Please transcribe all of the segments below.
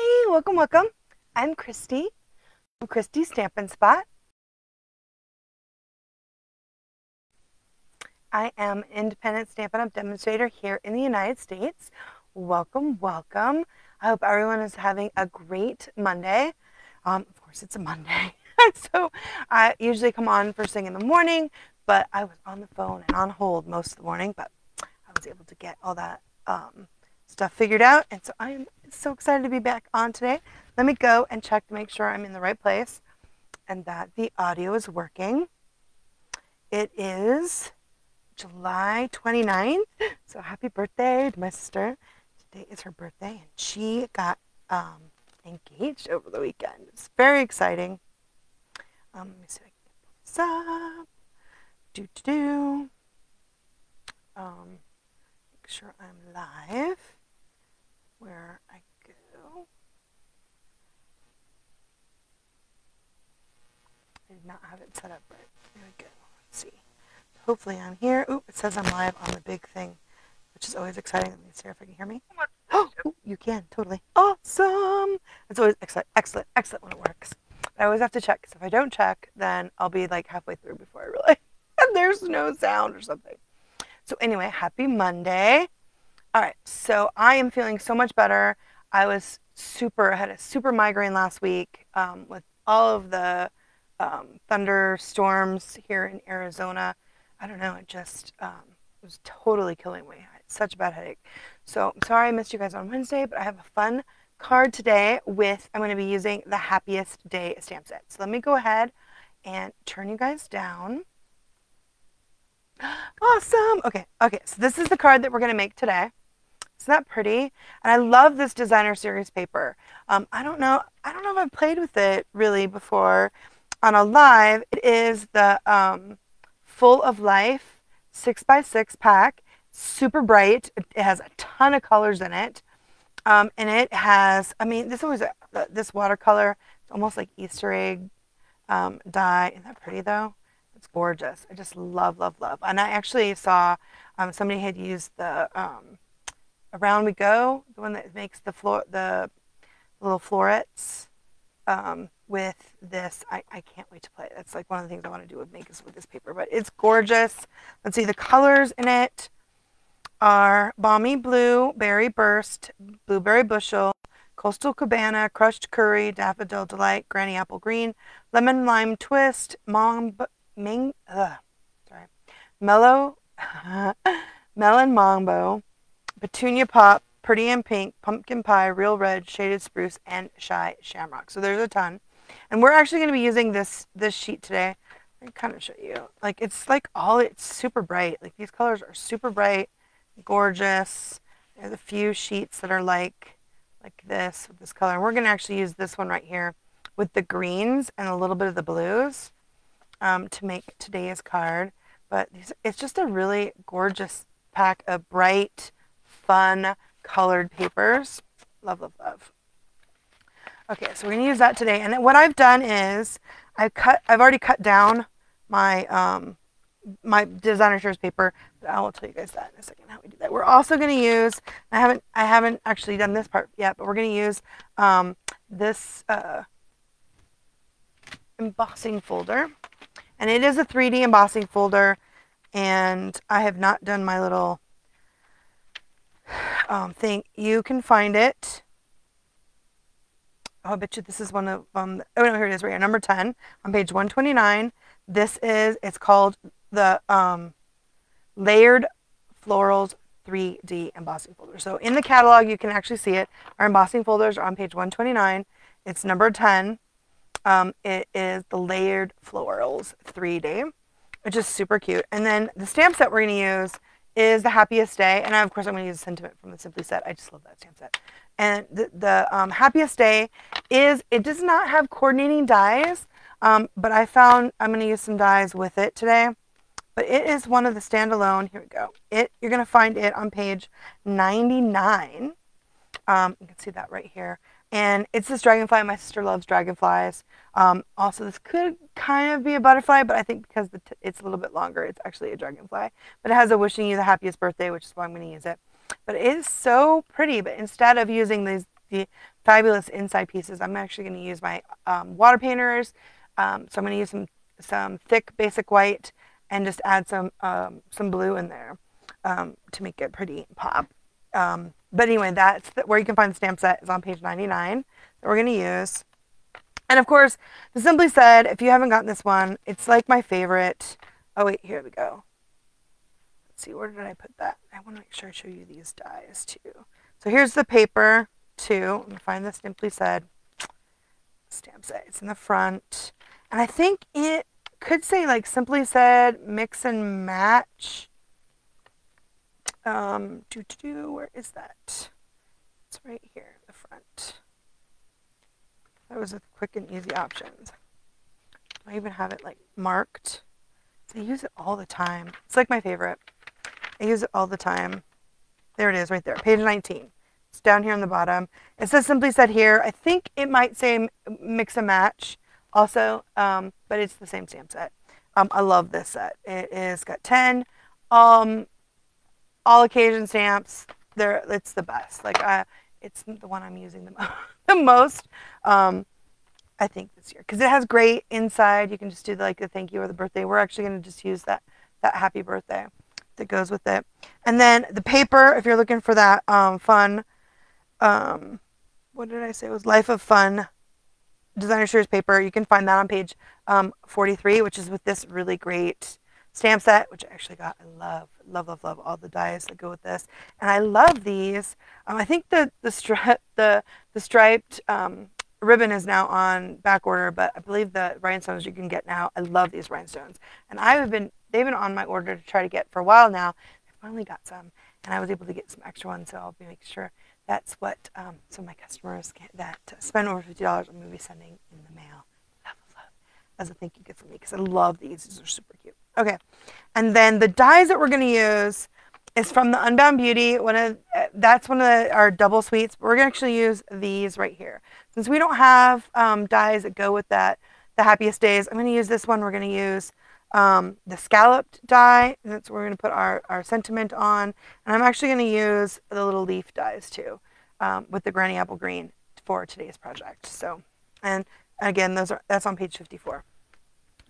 Hi, welcome, welcome. I'm Christy from Christy's Stampin' Spot. I am independent Stampin' Up! Demonstrator here in the United States. Welcome, welcome. I hope everyone is having a great Monday. Of course, it's a Monday. So I usually come on first thing in the morning, but I was on the phone and on hold most of the morning, but I was able to get all that stuff figured out. And so I am so excited to be back on today. Let me go and check to make sure I'm in the right place and that the audio is working. It is July 29th. So happy birthday to my sister. Today is her birthday and she got engaged over the weekend. It's very exciting. Let me see if I can get this up. Make sure I'm live where I go. I did not have it set up right. There we go. Let's see. Hopefully I'm here. Ooh, it says I'm live on the big thing, which is always exciting. Let me see if I can hear me. Oh, you can, totally. Awesome. It's always excellent when it works. But I always have to check, because if I don't check, then I'll be like halfway through before I realize and there's no sound or something. So anyway, happy Monday. All right, so I am feeling so much better. I had a super migraine last week with all of the thunderstorms here in Arizona. I don't know, it was totally killing me. I had such a bad headache. So I'm sorry I missed you guys on Wednesday, but I have a fun card today I'm going to be using the Happiest Day stamp set. So let me go ahead and turn you guys down. Awesome. Okay, so this is the card that we're going to make today. Isn't that pretty? And I love this designer series paper. I don't know if I've played with it really before on a live. It is the Full of Life 6x6 pack. Super bright. It has a ton of colors in it. And it has, this watercolor, it's almost like Easter egg dye. Isn't that pretty though? It's gorgeous. I just love, love, love. And I actually saw somebody had used the Around We Go, the one that makes the little florets with this. I can't wait to play it. That's like one of the things I want to do with this paper, but it's gorgeous. Let's see, the colors in it are Balmy Blue, Berry Burst, Blueberry Bushel, Coastal Cabana, Crushed Curry, Daffodil Delight, Granny Apple Green, Lemon Lime Twist, Melon Mambo, Petunia Pop, Pretty and Pink, Pumpkin Pie, Real Red, Shaded Spruce, and Shy Shamrock. So there's a ton. And we're actually going to be using this sheet today. Let me kind of show you. Like, it's super bright. Like, these colors are super bright, gorgeous. There's a few sheets that are like this with this color. And we're going to actually use this one right here with the greens and a little bit of the blues to make today's card. But it's just a really gorgeous pack of bright, fun, colored papers. Love, love, love. Okay, so we're going to use that today. And what I've done is I've already cut down my my designer series paper, but I will tell you guys that in a second how we do that. We're also going to use, I haven't actually done this part yet, but we're going to use this embossing folder. And it is a 3D embossing folder, and I have not done my little thing. You can find it. Oh, I bet you this is one of oh no, here it is right here, number 10 on page 129. It's called the Layered Florals 3D embossing folder. So in the catalog, you can actually see it. Our embossing folders are on page 129. It's number 10. It is the Layered Florals 3D, which is super cute. And then the stamp set we're going to use is the Happiest Day. And of course, I'm going to use a sentiment from the Simply set. I just love that stamp set. And the Happiest Day it does not have coordinating dies, but I found I'm going to use some dies with it today. But it is one of the standalone. Here we go. You're going to find it on page 99. You can see that right here. And it's this dragonfly. My sister loves dragonflies. Also, this could kind of be a butterfly, but I think because it's a little bit longer, it's actually a dragonfly. But it has a wishing you the happiest birthday, which is why I'm going to use it. But it is so pretty. But instead of using the fabulous inside pieces. I'm actually going to use my water painters. So I'm going to use some thick basic white and just add some blue in there to make it pretty pop. But anyway, that's where you can find the stamp set is on page 99 that we're going to use. And of course, the Simply Said, if you haven't gotten this one, it's like my favorite. Oh wait, here we go. Let's see, where did I put that? I want to make sure I show you these dies too. So here's the paper too. Let me find the Simply Said stamp set. It's in the front. And I think it could say like Simply Said mix and match. Where is that? It's right here in the front. That was a quick and easy options. I even have it like marked. So I use it all the time. It's like my favorite. I use it all the time. There it is right there, page 19. It's down here on the bottom. It says Simply Said here. I think it might say mix and match also, but it's the same stamp set. I love this set. It is got 10 all occasion stamps. It's the best. Like it's the one I'm using the most. I think this year because it has great inside. You can just do like the thank you or the birthday. We're actually going to just use that happy birthday that goes with it. And then the paper, if you're looking for that fun, what did I say? It was Life of Fun designer series paper. You can find that on page 43, which is with this really great stamp set, which I actually got. I love all the dies that go with this, and I love these. I think the striped ribbon is now on back order, but I believe the rhinestones you can get now. I love these rhinestones, and they've been on my order to try to get for a while now. I finally got some, and I was able to get some extra ones, so I'll be making sure that's what some of my customers get that spend over $50. I'm going to be sending in the mail. Love, as a thank you gift for me because I love these. These are super cute. Okay, and then the dies that we're going to use is from the Unbound Beauty. That's one of our double suites. But we're going to actually use these right here. Since we don't have dies that go with that, the Happiest Days, I'm going to use this one. We're going to use the scalloped die. And that's where we're going to put our sentiment on. And I'm actually going to use the little leaf dies too with the Granny Apple Green for today's project. So, and again, that's on page 54.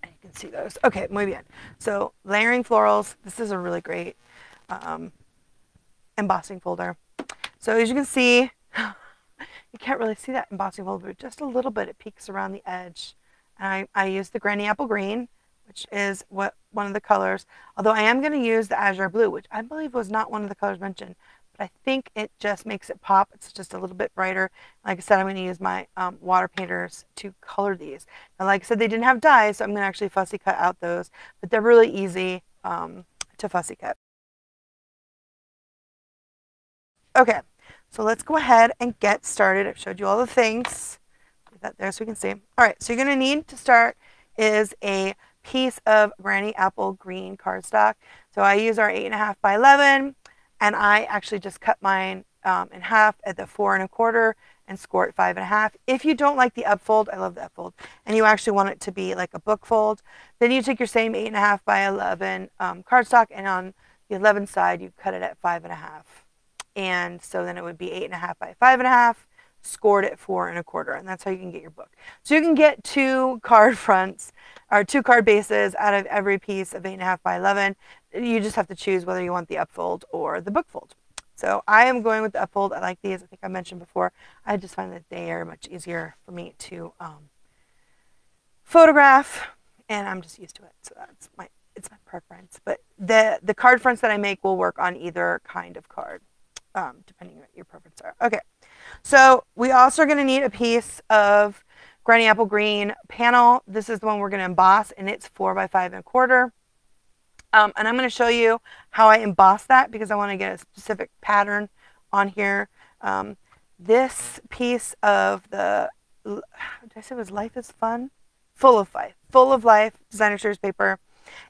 And you can see those. Okay, muy bien. So layering florals. This is a really great embossing folder. So as you can see, you can't really see that embossing folder, but just a little bit. It peeks around the edge. And I use the Granny Apple Green, which is one of the colors. Although I am going to use the Azure Blue, which I believe was not one of the colors mentioned. But I think it just makes it pop. It's just a little bit brighter. Like I said, I'm going to use my water painters to color these. And like I said, they didn't have dyes, so I'm going to actually fussy cut out those. But they're really easy to fussy cut. Okay, so let's go ahead and get started. I've showed you all the things. Put that there so we can see. All right, so you're going to need to start is a piece of Granny Apple Green cardstock. So I use our 8.5 by 11. And I actually just cut mine in half at the 4 1/4 and score it 5 1/2. If you don't like the upfold, I love the upfold, and you actually want it to be like a book fold, then you take your same 8.5 by 11 cardstock, and on the 11 side, you cut it at 5 1/2. And so then it would be 8.5 by 5 1/2, scored at 4 1/4, and that's how you can get your book. So you can get 2 card fronts or 2 card bases out of every piece of 8.5 by 11. You just have to choose whether you want the upfold or the book fold. So I am going with the upfold. I like these. I think I mentioned before. I just find that they are much easier for me to photograph, and I'm just used to it. So it's my preference. But the card fronts that I make will work on either kind of card, depending on what your preferences are. Okay. So we also are going to need a piece of Granny Apple Green panel. This is the one we're going to emboss, and it's 4 by 5 1/4. And I'm going to show you how I emboss that because I want to get a specific pattern on here. This piece of the, did I say it was Life is Fun? Full of Life designer series paper.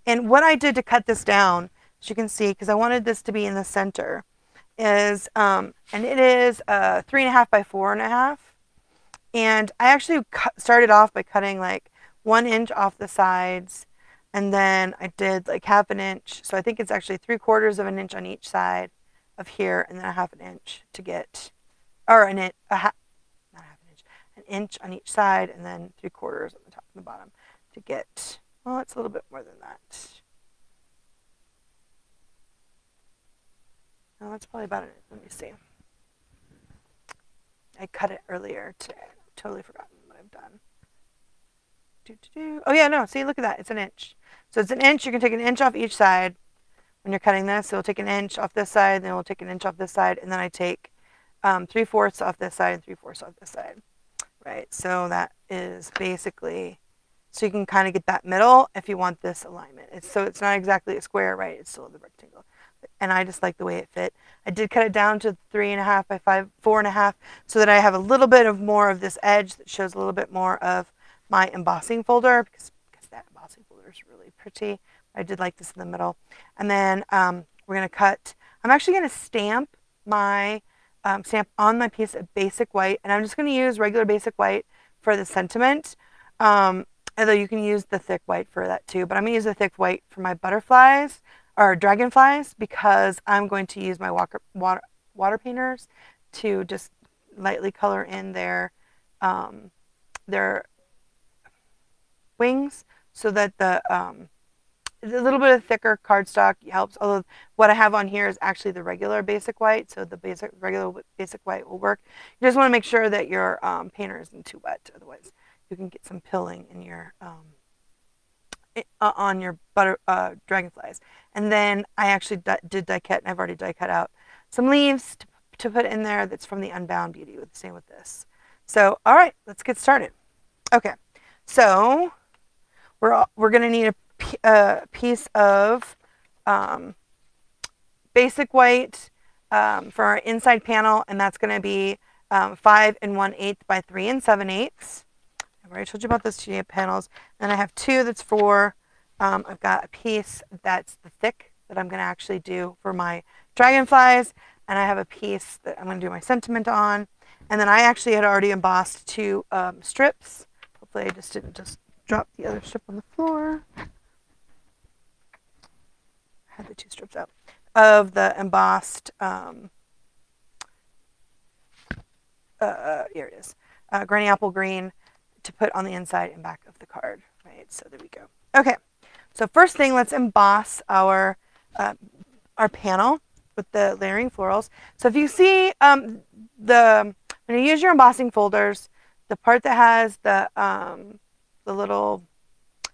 And what I did to cut this down, as you can see, because I wanted this to be in the center, is, and it is 3.5 by 4.5. And I actually started off by cutting like 1 inch off the sides. And then I did like 1/2 inch. So I think it's actually 3/4 inch on each side of here, and then 1/2 inch to get, or not 1/2 an inch on each side and then 3/4 on the top and the bottom to get, well, it's a little bit more than that. No, that's probably about it. Let me see. I cut it earlier today. I've totally forgotten what I've done. Oh yeah, no, see, look at that. It's an inch. So it's an inch. You can take an inch off each side when you're cutting this. So we'll take an inch off this side, then we'll take an inch off this side, and then I take 3/4 off this side and 3/4 off this side. Right, so that is basically, so you can kind of get that middle if you want this alignment. So it's not exactly a square, right? It's still the rectangle. And I just like the way it fit. I did cut it down to 3.5 by 4.5 so that I have a little bit of more of this edge that shows a little bit more of my embossing folder because that embossing folder is really pretty. I did like this in the middle. And then we're going to cut, I'm actually going to stamp my stamp on my piece of basic white, and I'm just going to use regular basic white for the sentiment, although you can use the thick white for that too, but I'm going to use the thick white for my butterflies or dragonflies because I'm going to use my water painters to just lightly color in their wings so that a little bit of thicker cardstock helps, although what I have on here is actually the regular basic white, so the regular basic white will work. You just want to make sure that your painter isn't too wet, otherwise you can get some pilling in your on your dragonflies. And then I actually did die cut, and I've already die cut out some leaves to put in there that's from the Unbound Beauty, with the same with this. So all right, let's get started. Okay, so we're going to need a piece of basic white for our inside panel, and that's going to be 5 1/8 by 3 7/8. I've already told you about those 2 panels. And I have 2 that's for, I've got a piece that's the thick that I'm going to actually do for my dragonflies, and I have a piece that I'm going to do my sentiment on. And then I actually had already embossed 2 strips. Hopefully I just didn't drop the other strip on the floor. I had the 2 strips out of the embossed, here it is, Granny Apple Green to put on the inside and back of the card. Right, so there we go. Okay, so first thing, let's emboss our panel with the layering florals. So if you see when you use your embossing folders, the part that has the little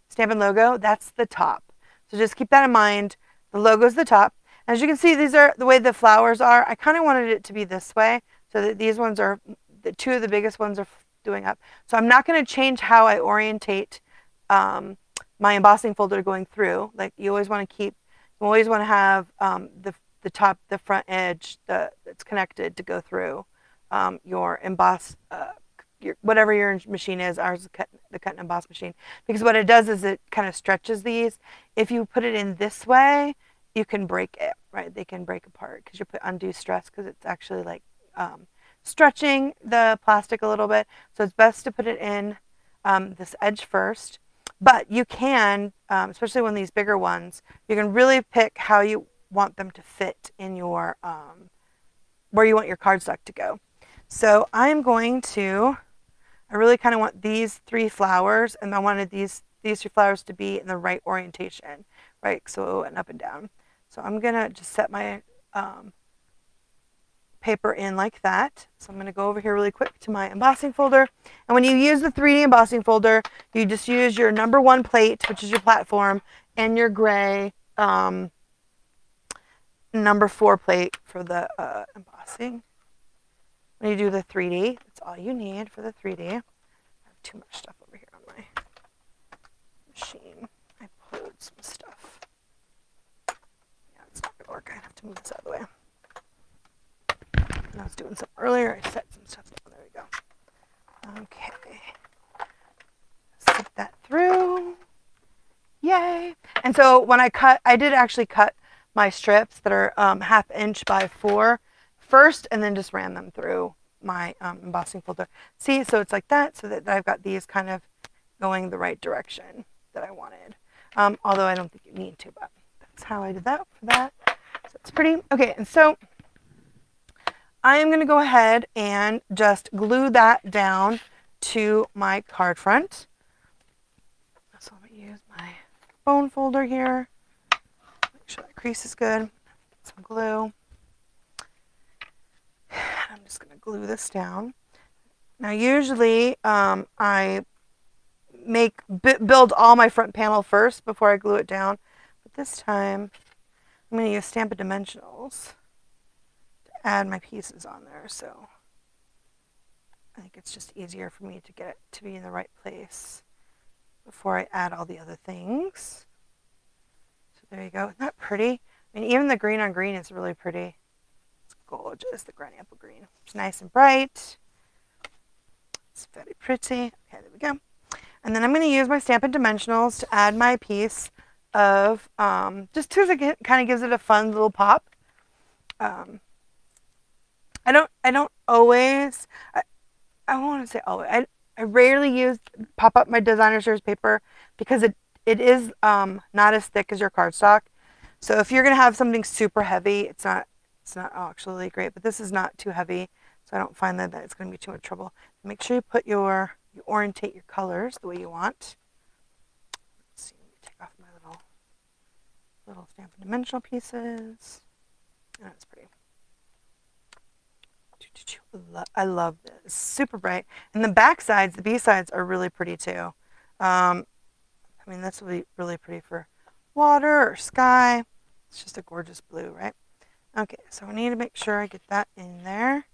Stampin' logo, that's the top. So just keep that in mind. The logo is the top. As you can see, these are the way the flowers are. I kind of wanted it to be this way, so that these ones are, the 2 of the biggest ones are doing up. So I'm not going to change how I orientate my embossing folder going through. Like you always want to keep, you always want to have the top, the front edge that's connected to go through your emboss, whatever your machine is. Ours is the cut and emboss machine, because what it does is it kind of stretches these. If you put it in this way, you can break it, right? They can break apart because you put undue stress, because it's actually like stretching the plastic a little bit. So it's best to put it in this edge first. But you can, especially when these bigger ones, you can really pick how you want them to fit in your, where you want your cardstock to go. So I'm going to, I really kind of want these 3 flowers, and I wanted these 3 flowers to be in the right orientation, right? So and up and down. So I'm going to just set my paper in like that. So I'm going to go over here really quick to my embossing folder. And when you use the 3D embossing folder, you just use your number 1 plate, which is your platform, and your gray number 4 plate for the embossing. When you do the 3D, that's all you need for the 3D. I have too much stuff over here on my machine. I pulled some stuff. Yeah, it's not going to work. I have to move this out of the way. I was doing something earlier. I set some stuff down. There we go. Okay. Zip that through. Yay. And so when I cut, I did actually cut my strips that are 1/2 inch by 4 first, and then just ran them through my embossing folder. See, so it's like that, so that I've got these kind of going the right direction that I wanted. Although I don't think you need to, but that's how I did that for that. So it's pretty. Okay, and so I am going to go ahead and just glue that down to my card front. So I'm going to use my bone folder here. Make sure that crease is good. Some glue. I'm just going to glue this down. Now usually I build all my front panel first before I glue it down. But this time I'm going to use Stampin' Dimensionals to add my pieces on there. So I think it's just easier for me to get it to be in the right place before I add all the other things. So there you go. Isn't that pretty? I mean, even the green on green is really pretty. It's gorgeous, the granny apple green. It's nice and bright. It's very pretty. Okay, there we go. And then I'm going to use my Stampin' Dimensionals to add my piece of, just because it kind of gives it a fun little pop. I don't always, I won't want to say always, I rarely pop up my designer series paper because it is not as thick as your cardstock. So if you're going to have something super heavy, it's not actually great, but this is not too heavy, so I don't find that it's going to be too much trouble. Make sure you orientate your colors the way you want. Let's see, let me take off my little Stampin' Dimensional pieces. Oh, that's pretty. I love this. Super bright. And the back sides, the B sides, are really pretty too. I mean, this will be really pretty for water or sky. It's just a gorgeous blue, right? Okay, so I need to make sure I get that in there.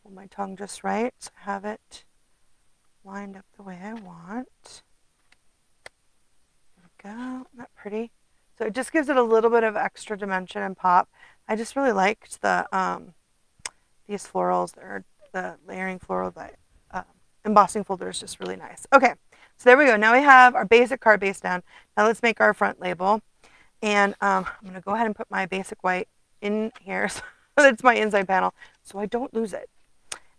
Hold my tongue just right so I have it lined up the way I want. There we go. Isn't that pretty? So it just gives it a little bit of extra dimension and pop. I just really liked the these florals, or the layering floral, the embossing folder is just really nice. Okay, so there we go. Now we have our basic card base down. Now let's make our front label. And I'm going to go ahead and put my basic white in here so that's my inside panel so I don't lose it.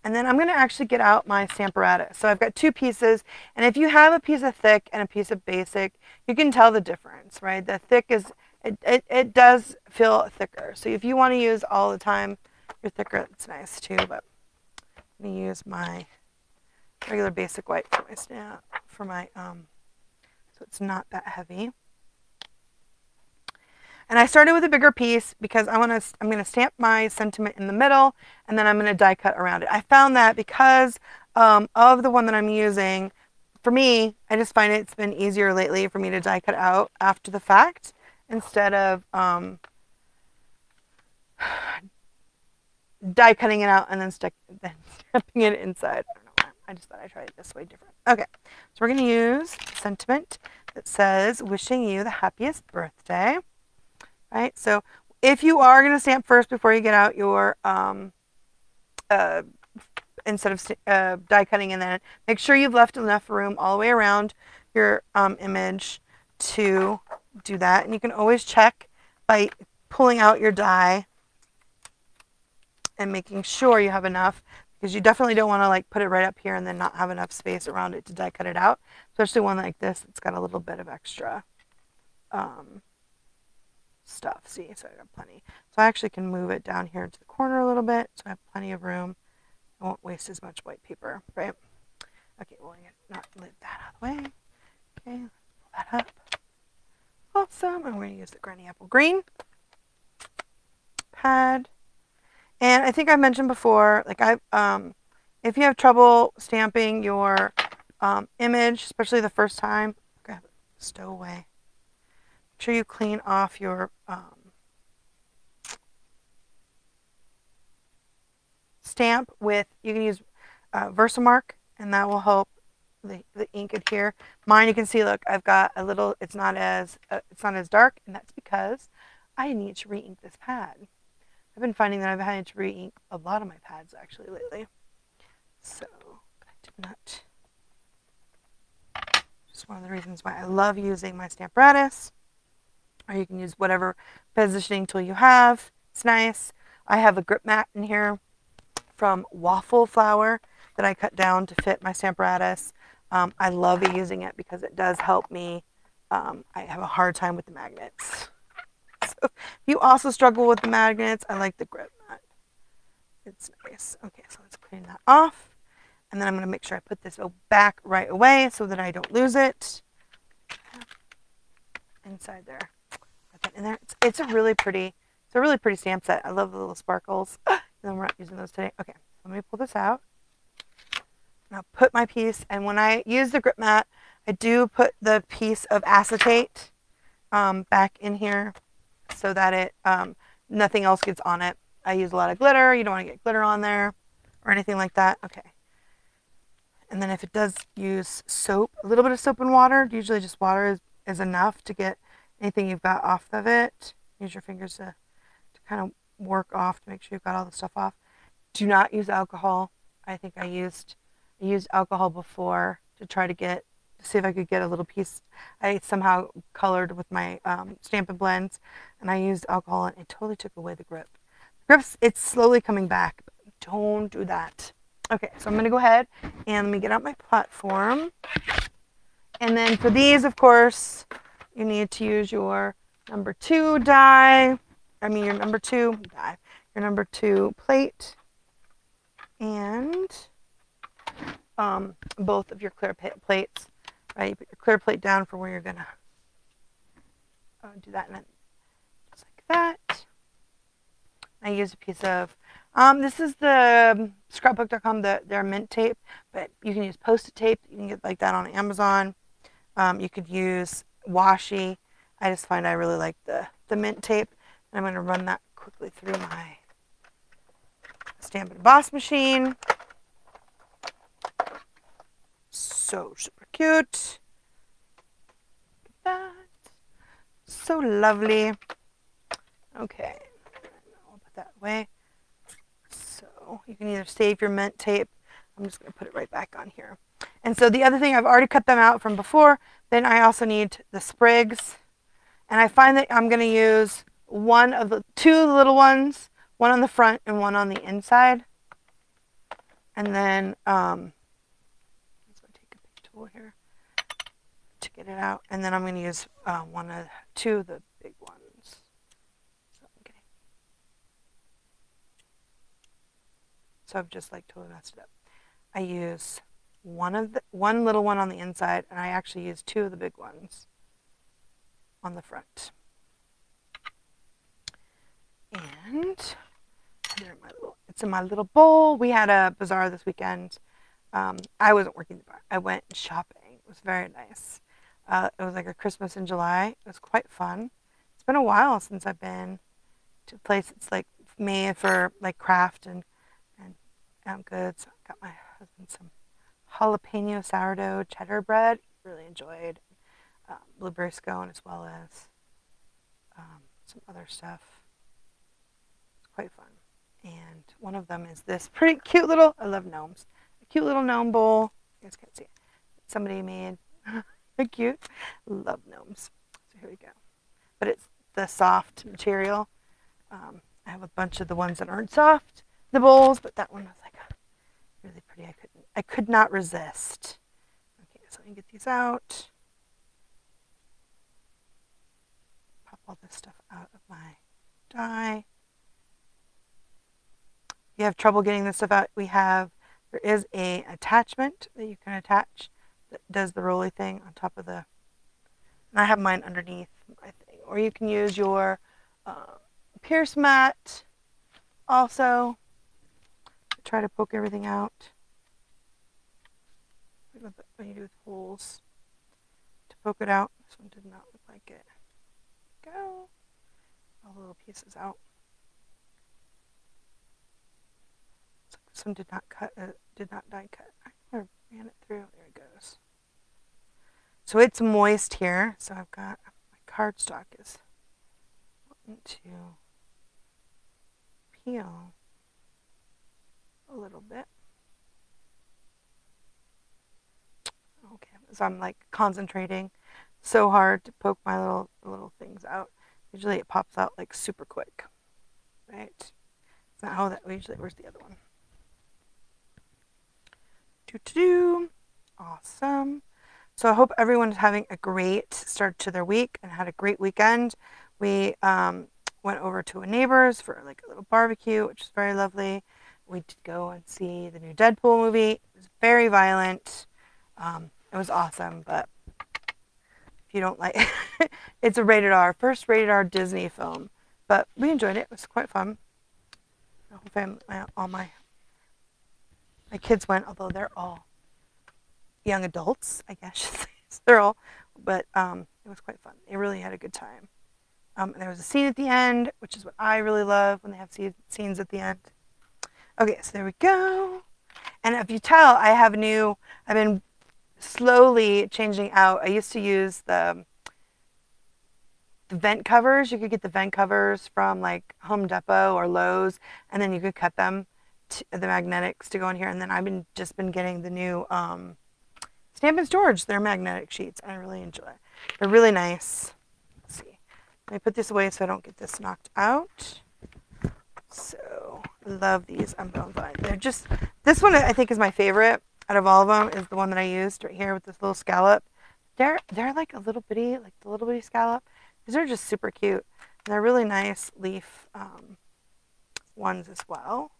And then I'm going to actually get out my Stamparatus. So I've got two pieces, and if you have a piece of thick and a piece of basic, you can tell the difference, right? The thick is, it does feel thicker. So if you want to use all the time your thicker, it's nice too, but I'm going to use my regular basic white for my stamp, so it's not that heavy. And I started with a bigger piece because I'm going to stamp my sentiment in the middle, and then I'm going to die cut around it. I found that because of the one that I'm using, for me, I just find it's been easier lately for me to die cut out after the fact instead of die cutting it out and then stamping it inside. I don't know why. I just thought I'd try it this way different. Okay, so we're going to use sentiment that says, wishing you the happiest birthday. Right, so if you are going to stamp first before you get out your, instead of die cutting and then, make sure you've left enough room all the way around your image to do that. And you can always check by pulling out your die and making sure you have enough, because you definitely don't want to like put it right up here and then not have enough space around it to die cut it out, especially one like this that's got a little bit of extra stuff. See, so I got plenty. So I actually can move it down here to the corner a little bit so I have plenty of room. I won't waste as much white paper, right? Okay, well, I'm going to not leave that out of the way. Okay, let's pull that up. Awesome. And we're going to use the Granny Apple Green pad. And I think I mentioned before, like if you have trouble stamping your image, especially the first time, okay, stow away. Make sure you clean off your stamp with, you can use Versamark, and that will help the ink adhere. Mine, you can see, look, I've got a little, it's not as dark, and that's because I need to re-ink this pad. I've been finding that I've had to re-ink a lot of my pads actually lately. So I did not. Just one of the reasons why I love using my Stamparatus. Or you can use whatever positioning tool you have. It's nice. I have a grip mat in here from Waffle Flower that I cut down to fit my Stamparatus. I love using it because it does help me. I have a hard time with the magnets. So if you also struggle with the magnets, I like the grip mat. It's nice. Okay, so let's clean that off. And then I'm going to make sure I put this back right away so that I don't lose it. Inside there. Put that in there. It's a really pretty stamp set. I love the little sparkles. And then we're not using those today. Okay, so let me pull this out. And I'll put my piece, and when I use the grip mat, I do put the piece of acetate back in here so that it nothing else gets on it. I use a lot of glitter. You don't want to get glitter on there or anything like that. Okay. And then if it does use soap, a little bit of soap and water, usually just water is enough to get anything you've got off of it. Use your fingers to kind of work off to make sure you've got all the stuff off. Do not use alcohol. I think I used alcohol before to try to see if I could get a little piece. I somehow colored with my Stampin' Blends, and I used alcohol, and it totally took away the grip. The grips, it's slowly coming back, but don't do that. Okay, so I'm going to go ahead and let me get out my platform. And then for these, of course, you need to use your number 2 die. I mean your number 2 die. Your number 2 plate. And both of your clear plates. Right, you put your clear plate down for where you're going to do that. And then just like that. I use a piece of, this is the scrapbook.com, their mint tape, but you can use Post-it tape. You can get like that on Amazon. You could use washi. I just find I really like the mint tape. And I'm going to run that quickly through my Stamp and Emboss machine. So super cute. Look at that. So lovely. Okay. I'll put that away. So you can either save your mint tape. I'm just going to put it right back on here. And so the other thing, I've already cut them out from before. Then I also need the sprigs. And I find that I'm going to use one of the 2 little ones, one on the front and one on the inside. And then I'm just going to take a big tool here to get it out. And then I'm going to use 2 of the big ones. So I've just like totally messed it up. I use one little one on the inside, and I actually use 2 of the big ones on the front. And it's in my little bowl. We had a bazaar this weekend. I wasn't working the bar. I went shopping. It was very nice. It was like a Christmas in July. It was quite fun. It's been a while since I've been to a place that's like made for like craft and goods. So I got my husband some jalapeno sourdough cheddar bread. Really enjoyed blueberry scone as well as some other stuff. It's quite fun. And one of them is this pretty cute little, I love gnomes, a cute little gnome bowl. You guys can't see it. Somebody made. Cute. Love gnomes. So here we go. But it's the soft material. I have a bunch of the ones that aren't soft, the bowls, but that one was like really pretty. I could not resist. Okay, so let me get these out. Pop all this stuff out of my die. If you have trouble getting this stuff out, there is an attachment that you can attach that does the roly thing on top of the, and I have mine underneath my thing. Or you can use your pierce mat also to try to poke everything out. What you do with holes to poke it out. This one did not look like it. Go. All the little pieces out. So this one did not die cut. I ran it through. There it goes. So it's moist here. So I've got my cardstock is wanting to peel a little bit. Okay, so I'm like concentrating so hard to poke my little things out. Usually it pops out like super quick, right? It's not how that usually. Where's the other one? Awesome. So I hope everyone's having a great start to their week and had a great weekend. We went over to a neighbor's for like a little barbecue, which is very lovely. we did go and see the new Deadpool movie. It was very violent. It was awesome, but if you don't like it's a rated R, first rated R Disney film. But we enjoyed it. It was quite fun. The whole family, all my kids went, although they're all young adults, I guess. They're all, but it was quite fun. They really had a good time. And there was a scene at the end, which is what I really love when they have scenes at the end. Okay, so there we go. And if you tell, I've been slowly changing out. I used to use the vent covers. You could get the vent covers from like Home Depot or Lowe's, and then you could cut them, the magnetics to go in here. And then I've just been getting the new Stamp and Storage. They're magnetic sheets, and I really enjoy it. They're really nice. Let's see. Let me put this away so I don't get this knocked out. So I love these unbound vine. They're just, this one I think is my favorite out of all of them, is the one that I used right here with this little scallop. They're like a little bitty, like the little bitty scallop. These are just super cute. And they're really nice leaf ones as well.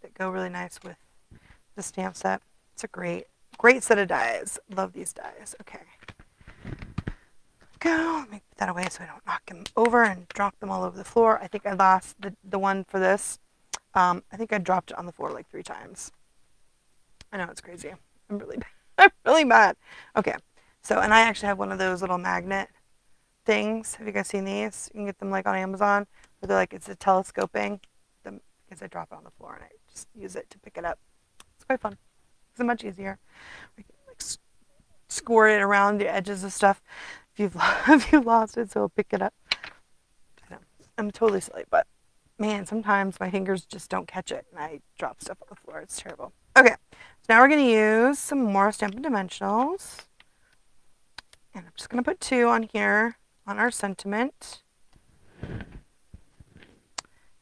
That go really nice with the stamp set. It's a great set of dies. Love these dies. Okay. Go. Let me put that away so I don't knock them over and drop them all over the floor. I think I lost the one for this. I think I dropped it on the floor like 3 times. I know, it's crazy. I'm really bad. I'm really bad. Okay. So, and I actually have one of those little magnet things. Have you guys seen these? You can get them like on Amazon, where they're like, it's a telescoping, because I drop it on the floor and I just use it to pick it up. It's quite fun. It's much easier. We can like score it around the edges of stuff if you've lost it, so I'll pick it up. I know, I'm totally silly, but man, sometimes my fingers just don't catch it and I drop stuff on the floor. It's terrible. Okay, so now we're going to use some more Stampin' Dimensionals. And I'm just going to put 2 on here on our sentiment.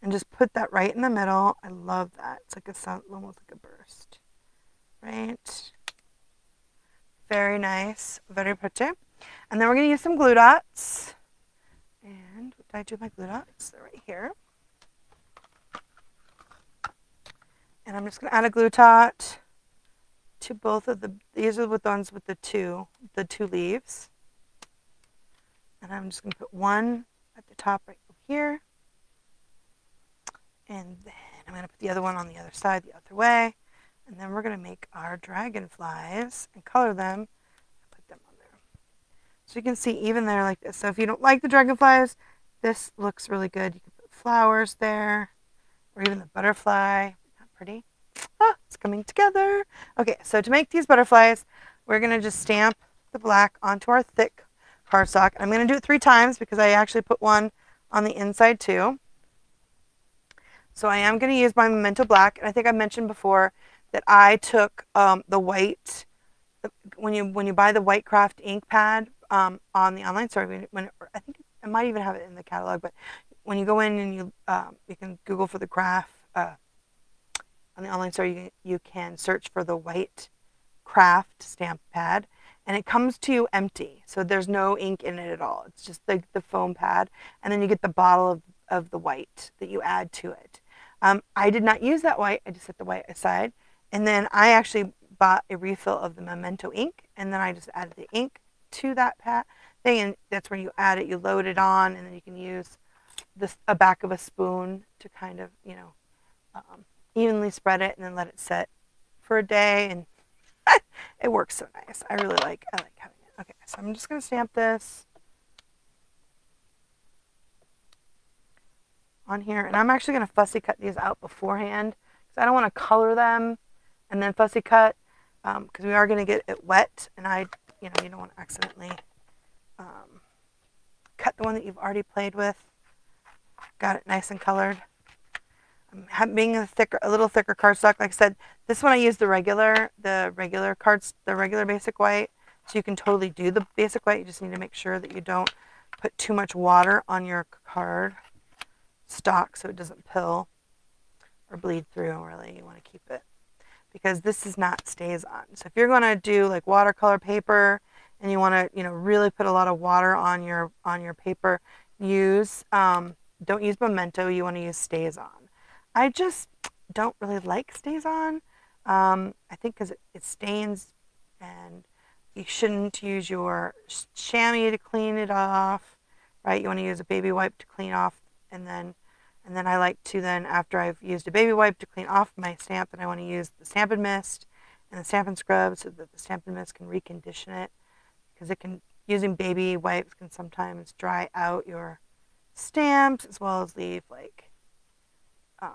And just put that right in the middle. I love that. It's like almost like a burst. Right? Very nice. Very pretty. And then we're going to use some glue dots. And what did I do with my glue dots? They're right here. And I'm just going to add a glue dot to both of these are the ones with the two leaves. And I'm just going to put one at the top right over here. And then I'm going to put the other one on the other side, the other way. And then we're going to make our dragonflies and color them and put them on there. So you can see even there like this. So if you don't like the dragonflies, this looks really good. You can put flowers there or even the butterfly. Not pretty? Ah, it's coming together. Okay, so to make these butterflies, we're going to just stamp the black onto our thick cardstock. I'm going to do it 3 times because I actually put one on the inside too. So I am going to use my Memento Black, and I think I mentioned before that I took the white, when you buy the white craft ink pad on the online store, I think I might even have it in the catalog, but when you go in and you can Google for the craft, on the online store you can search for the white craft stamp pad, and it comes to you empty, so there's no ink in it at all. It's just the foam pad, and then you get the bottle of the white that you add to it. I did not use that white. I just set the white aside. And then I actually bought a refill of the Memento ink. And then I just added the ink to that thing. And that's where you add it. You load it on. And then you can use a back of a spoon to kind of, evenly spread it and then let it set for a day. And it works so nice. I like having it. Okay, so I'm just going to stamp this on here, and I'm actually going to fussy cut these out beforehand because I don't want to color them and then fussy cut because we are going to get it wet, and you don't want to accidentally cut the one that you've already played with. Got it nice and colored. Being a little thicker cardstock, like I said, this one I use the regular basic white, so you can totally do the basic white. You just need to make sure that you don't put too much water on your card stock so it doesn't pill or bleed through. Really, you want to keep it because this is not stays on. So if you're going to do like watercolor paper and you want to really put a lot of water on your paper, don't use Memento. You want to use stays on. I just don't really like StazOn. I think because it stains, and you shouldn't use your chamois to clean it off, right? You want to use a baby wipe to clean off, and then I like to then, after I've used a baby wipe to clean off my stamp, then I want to use the Stampin' Mist and the Stampin' Scrub so that the Stampin' Mist can recondition it, because using baby wipes can sometimes dry out your stamps as well as leave like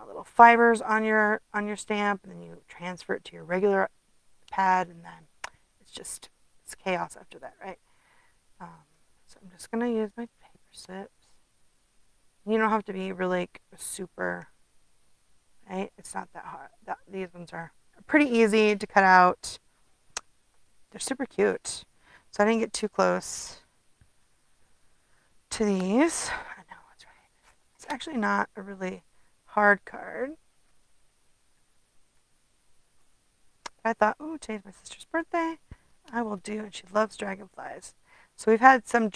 little fibers on your stamp, and then you transfer it to your regular pad, and then it's chaos after that, right? So I'm just gonna use my paper sips. You don't have to be really like, super, right? It's not that hard. These ones are pretty easy to cut out. They're super cute. So I didn't get too close to these. I know, that's right. It's actually not a really hard card. I thought, oh, today's my sister's birthday. I will do, and she loves dragonflies. So we've had some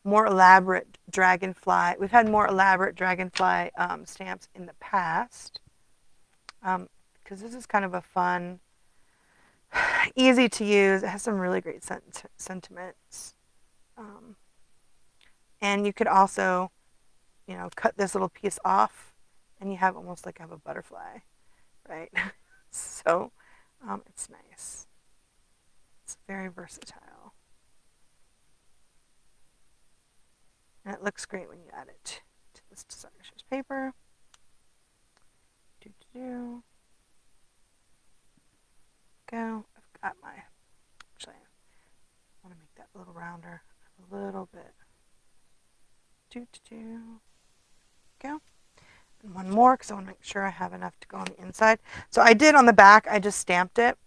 more elaborate dragonfly. We've had more elaborate dragonfly stamps in the past, because this is kind of a fun, easy to use. It has some really great sentiments, and you could also, cut this little piece off, and you have almost like a butterfly, right? So it's nice. It's very versatile. And it looks great when you add it to this designer's paper. Go. I've got my, actually, I want to make that a little rounder, a little bit. Go. And one more, because I want to make sure I have enough to go on the inside. So I did on the back, I just stamped it,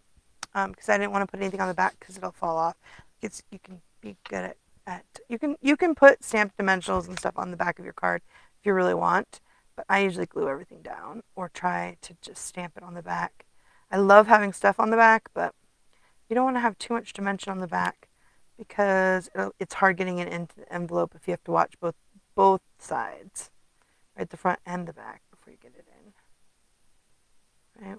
because I didn't want to put anything on the back because it'll fall off. You can be good at you can put stamped dimensionals and stuff on the back of your card if you really want, but I usually glue everything down or try to just stamp it on the back. I love having stuff on the back, but you don't want to have too much dimension on the back, because it's hard getting it into the envelope if you have to watch both sides, right, the front and the back, before you get it in. Right.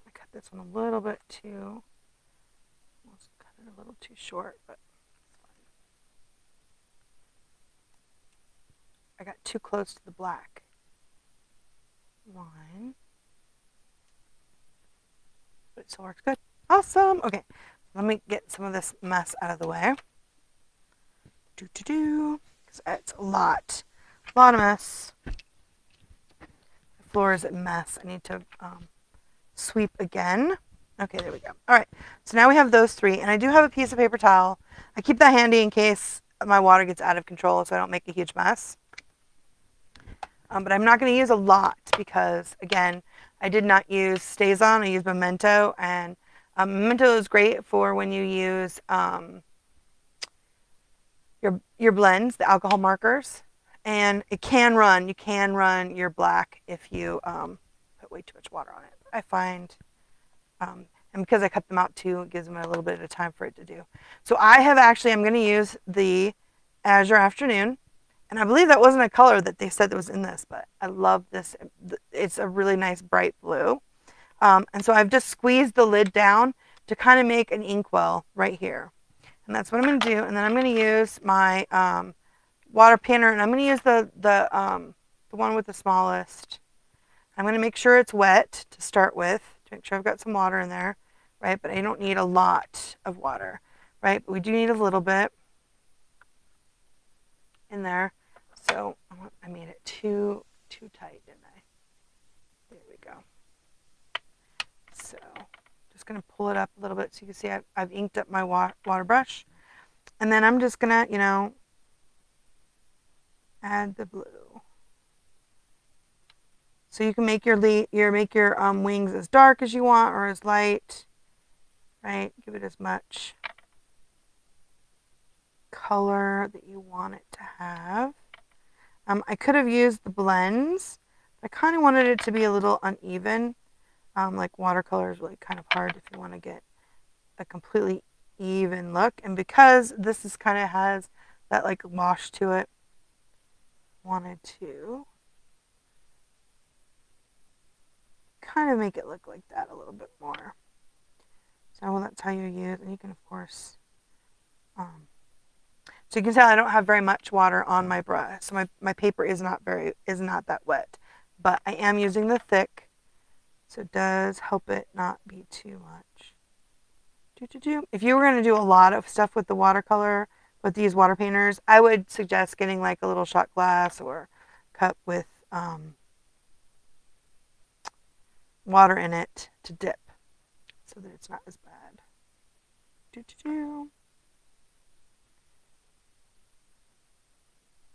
I cut this one a little bit too. Almost cut it a little too short, but it's fine. I got too close to the black line, but it still works good. Awesome. Okay, let me get some of this mess out of the way. Because it's a lot of mess. The floor is a mess. I need to sweep again. Okay, there we go. All right, so now we have those three, and I do have a piece of paper towel. I keep that handy in case my water gets out of control, so I don't make a huge mess. But I'm not going to use a lot because, again, I did not use StazOn. I used Memento, and Memento is great for when you use your blends, the alcohol markers, and you can run your black if you put way too much water on it. I find, and because I cut them out too, it gives them a little bit of time for it to do. So I'm going to use the Azure Afternoon, and I believe that wasn't a color that they said that was in this, but I love this. It's a really nice bright blue. And so I've just squeezed the lid down to kind of make an inkwell right here. And that's what I'm going to do. And then I'm going to use my water panner, and I'm going to use the one with the smallest. I'm going to make sure it's wet to start with, to make sure I've got some water in there, right? But I don't need a lot of water, right? But we do need a little bit in there. So I made it too tight, didn't I? There we go. So just going to pull it up a little bit so you can see I've inked up my water brush. And then I'm just going to, add the blue. So you can make your wings as dark as you want or as light, right? Give it as much color that you want it to have. I could have used the blends. I kind of wanted it to be a little uneven. Like watercolor is really kind of hard if you want to get a completely even look. And because this is kind of has that like wash to it, wanted to kind of make it look like that a little bit more. So that's how you use, and you can of course, so you can tell I don't have very much water on my brush. So my paper is not that wet, but I am using the thick, so it does help it not be too much. If you were going to do a lot of stuff with the watercolor, with these water painters, I would suggest getting like a little shot glass or cup with water in it to dip so that it's not as bad.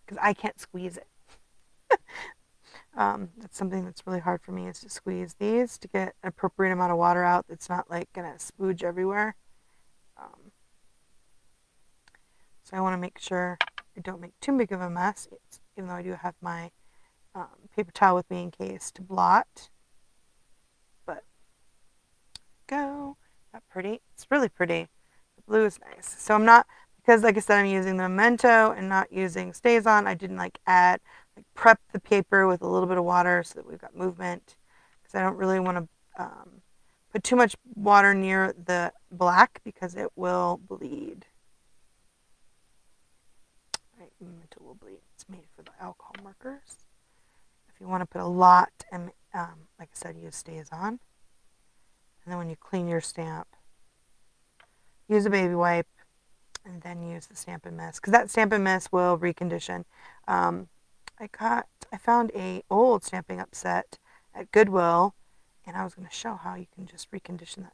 Because I can't squeeze it. That's something that's really hard for me, is to squeeze these to get an appropriate amount of water out that's not like going to spooge everywhere. So I want to make sure I don't make too big of a mess, even though I do have my paper towel with me in case to blot. But go. That pretty? It's really pretty. The blue is nice. So I'm not, because like I said, I'm using the Memento and not using Stays On. I didn't like prep the paper with a little bit of water so that we've got movement, because I don't really want to put too much water near the black because it will bleed. Right, Memento will bleed. It's made for the alcohol markers. If you want to put a lot, and like I said, use Stays On. And then when you clean your stamp, use a baby wipe, and then use the Stamp and Mist, because that Stamp and Mist will recondition. I found a old Stampin' Up set at Goodwill, and I was going to show how you can just recondition that,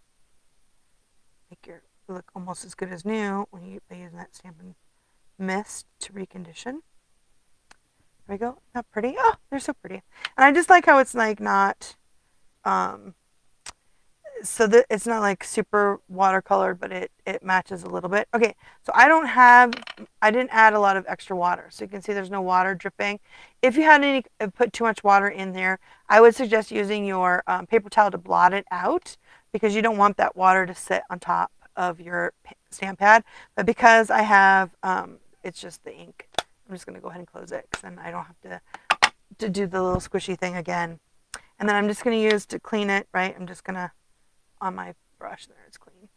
make your look almost as good as new when you use that Stampin' Mist to recondition. There we go. Not pretty? Oh, they're so pretty. And I just like how it's like not so that it's not like super watercolored, but it matches a little bit. Okay, so I didn't add a lot of extra water, so you can see there's no water dripping. If you had put too much water in there, I would suggest using your paper towel to blot it out, because you don't want that water to sit on top of your stamp pad. But because I have, it's just the ink, I'm just going to go ahead and close it, because then I don't have to do the little squishy thing again. And then I'm just going to use to clean it, right? I'm just going to, on my brush there, it's clean,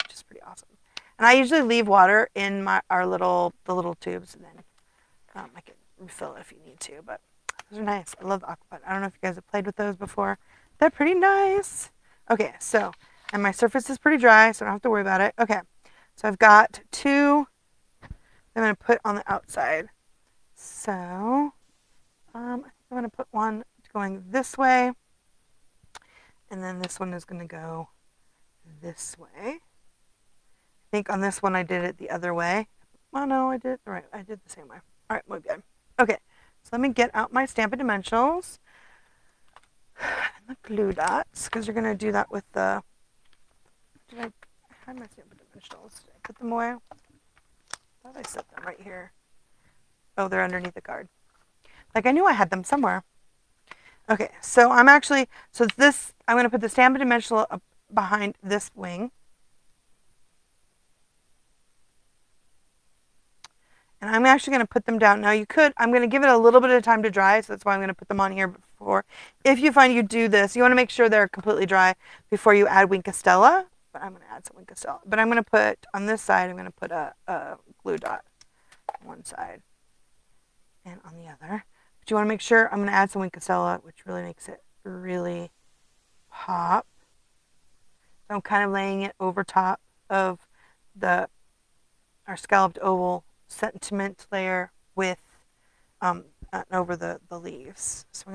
which is pretty awesome. And I usually leave water in the little tubes, and then I can refill it if you need to. But those are nice. I love the aqua. I don't know if you guys have played with those before. They're pretty nice. Okay, so, and my surface is pretty dry, so I don't have to worry about it. Okay, so I've got two I'm going to put on the outside. So I think I'm going to put one going this way, and then this one is going to go this way. I think on this one I did it the other way. Oh no, I did it right. I did the same way. All right, muy bien. Okay, so let me get out my Stampin' Dimensionals and the glue dots, because you're going to do that with the, did I hide my Stampin' Dimensionals? Did I put them away? I thought I set them right here. Oh, they're underneath the card. Like I knew I had them somewhere. Okay, so I'm going to put the Stampin' Dimensional up behind this wing. And I'm actually going to put them down. Now I'm going to give it a little bit of time to dry, so that's why I'm going to put them on here before. If you find you do this, you want to make sure they're completely dry before you add Wink of Stella. But I'm going to add some Wink of Stella. But I'm going to put, on this side, I'm going to put a glue dot on one side and on the other. But you want to make sure, I'm going to add some Wink of Stella, which really makes it really pop. So I'm kind of laying it over top of our scalloped oval sentiment layer with over the leaves. So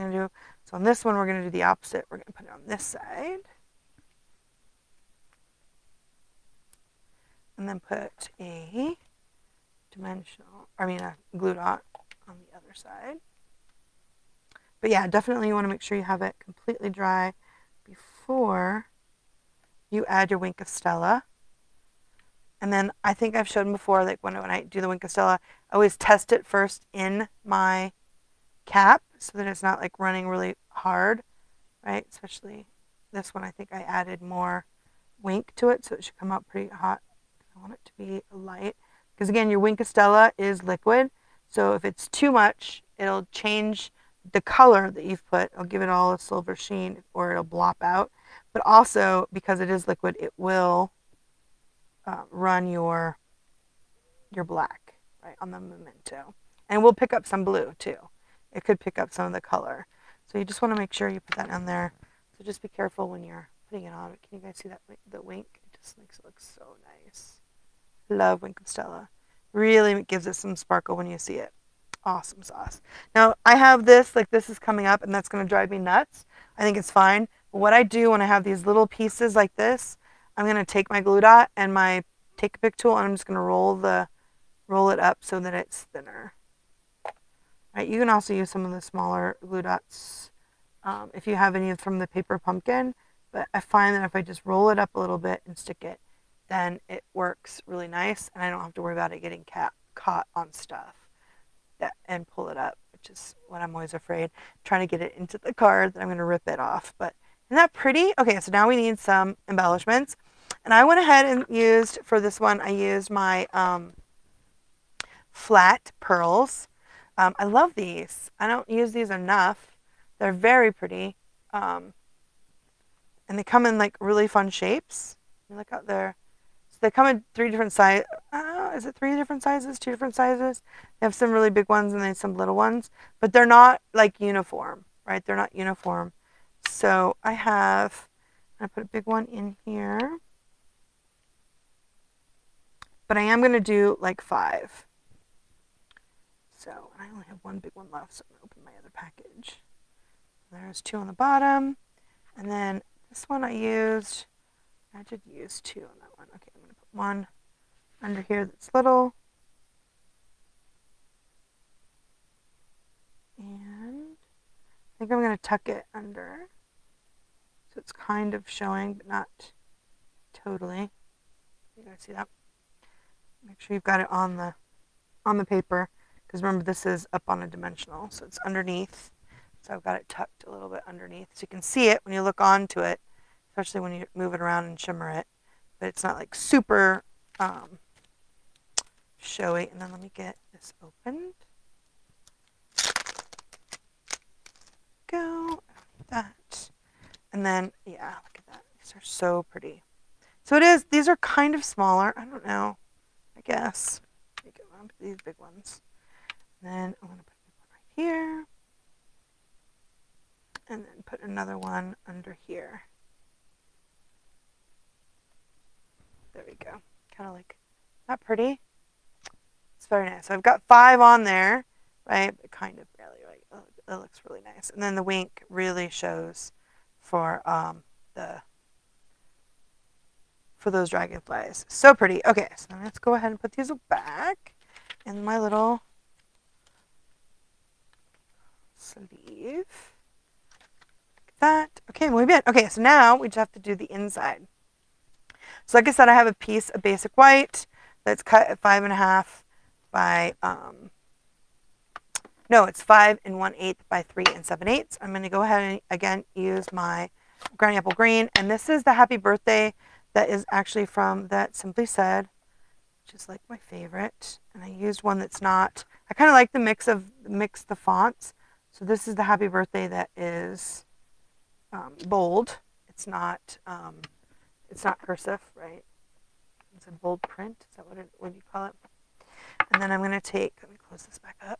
on this one we're going to do the opposite. We're going to put it on this side, and then put a glue dot on the other side. But yeah, definitely you want to make sure you have it completely dry before you add your Wink of Stella. And then I think I've shown before, like when I do the Wink of Stella, I always test it first in my cap so that it's not like running really hard, right? Especially this one I think I added more Wink to it, so it should come out pretty hot. I want it to be light, because again, your Winkostella is liquid, so if it's too much, it'll change the color that you've put. It'll give it all a silver sheen, or it'll blop out. But also, because it is liquid, it will run your black right on the memento, and we'll pick up some blue too. It could pick up some of the color, so you just want to make sure you put that on there. So just be careful when you're putting it on. Can you guys see that the wink? It just makes it look so nice. Love Winkostella. Really gives it some sparkle when you see it. Awesome sauce. Now I have this, like this is coming up, and that's going to drive me nuts. I think it's fine. But what I do when I have these little pieces like this, I'm going to take my glue dot and my take a pick tool, and I'm just going to roll it up so that it's thinner. Right, you can also use some of the smaller glue dots if you have any from the paper pumpkin, but I find that if I just roll it up a little bit and stick it, then it works really nice, and I don't have to worry about it getting caught on stuff and pull it up, which is what I'm always afraid, trying to get it into the card that I'm going to rip it off. But isn't that pretty? Okay, so now we need some embellishments, and I went ahead and used, for this one, I used my flat pearls. I love these. I don't use these enough. They're very pretty. And they come in like really fun shapes. You look out there. So they come in 3 different sizes. Is it 3 different sizes? 2 different sizes? They have some really big ones and then some little ones. But they're not like uniform, right? They're not uniform. So I put a big one in here. But I am going to do like 5. So I only have 1 big one left, so I'm going to open my other package. There's 2 on the bottom. And then this one I did use 2 on that one. Okay, I'm going to put 1 under here that's little. And I think I'm going to tuck it under. So it's kind of showing, but not totally. You guys see that? Make sure you've got it on the paper. Because remember, this is up on a dimensional, so it's underneath. So I've got it tucked a little bit underneath. So you can see it when you look onto it, especially when you move it around and shimmer it. But it's not like super showy. And then let me get this opened. Go. That. And then, yeah, look at that. These are so pretty. So these are kind of smaller. I don't know. I guess. These big ones. Then I'm going to put a big one right here. And then put another one under here. There we go. Kind of like, not pretty? It's very nice. So I've got 5 on there, right? But kind of barely, right? Oh, it looks really nice. And then the wink really shows for those dragonflies. So pretty. Okay, so let's go ahead and put these back in my little sleeve. Like that. Okay, muy bien. Okay, so now we just have to do the inside. So like I said, I have a piece of basic white that's cut at 5.5 by, no, it's 5 1/8 by 3 7/8. I'm going to go ahead and again use my Granny Apple Green, and this is the Happy Birthday that is actually from that Simply Said, which is like my favorite. And I used one that's not, I kind of like the mix the fonts. So this is the Happy Birthday that is bold. It's not cursive, right? It's a bold print. Is that what you call it? And then I'm going to take, let me close this back up.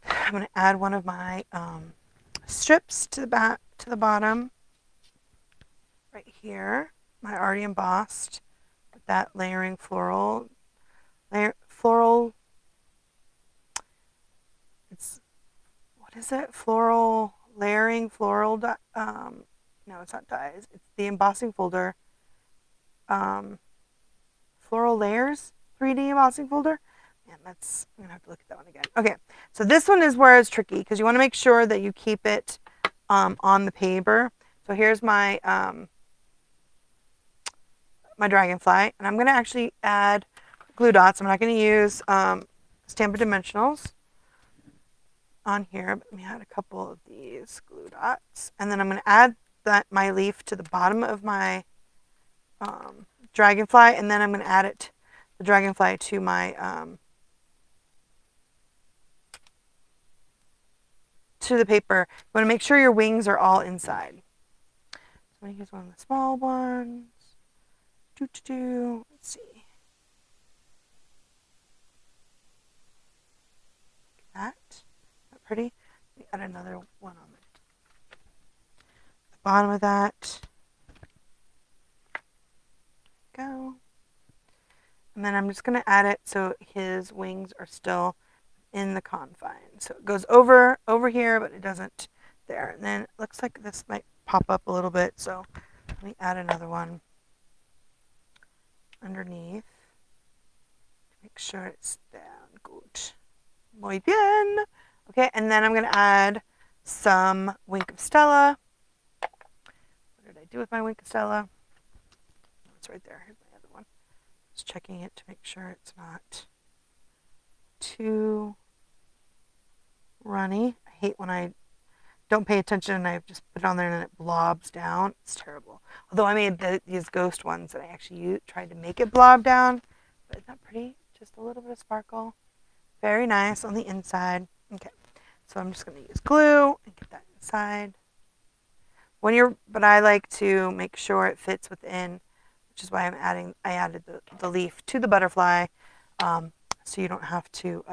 I'm going to add one of my strips to the bottom, right here. My already embossed with that layering floral. It's, what is it? Floral layering floral. No, it's not dyes. It's the embossing folder. Floral layers 3D embossing folder. Man, I'm gonna have to look at that one again. Okay, so this one is where it's tricky because you want to make sure that you keep it on the paper. So here's my my dragonfly, and I'm going to actually add glue dots. I'm not going to use Stampin' Dimensionals. on here. But let me add a couple of these glue dots. And then I'm going to add my leaf to the bottom of my dragonfly. And then I'm going to add the dragonfly to my to the paper. You want to make sure your wings are all inside. So I'm going to use one of the small ones. Let's see. That. Not pretty. Let me add another one on the bottom of that. Go. And then I'm just going to add it so his wings are still in the confine. So it goes over here, but it doesn't there. And then it looks like this might pop up a little bit. So let me add another one underneath to make sure it's down. Good. Muy bien. Okay, and then I'm going to add some Wink of Stella. What did I do with my Wink of Stella? Oh, it's right there. Here's my other one. Just checking it to make sure it's not too runny. I hate when I don't pay attention and I just put it on there and it blobs down. It's terrible. Although I made these ghost ones that I actually tried to make it blob down. But isn't that pretty? Just a little bit of sparkle. Very nice on the inside. Okay, so I'm just going to use glue and get that inside. But I like to make sure it fits within, which is why I added the leaf to the butterfly, so you don't have to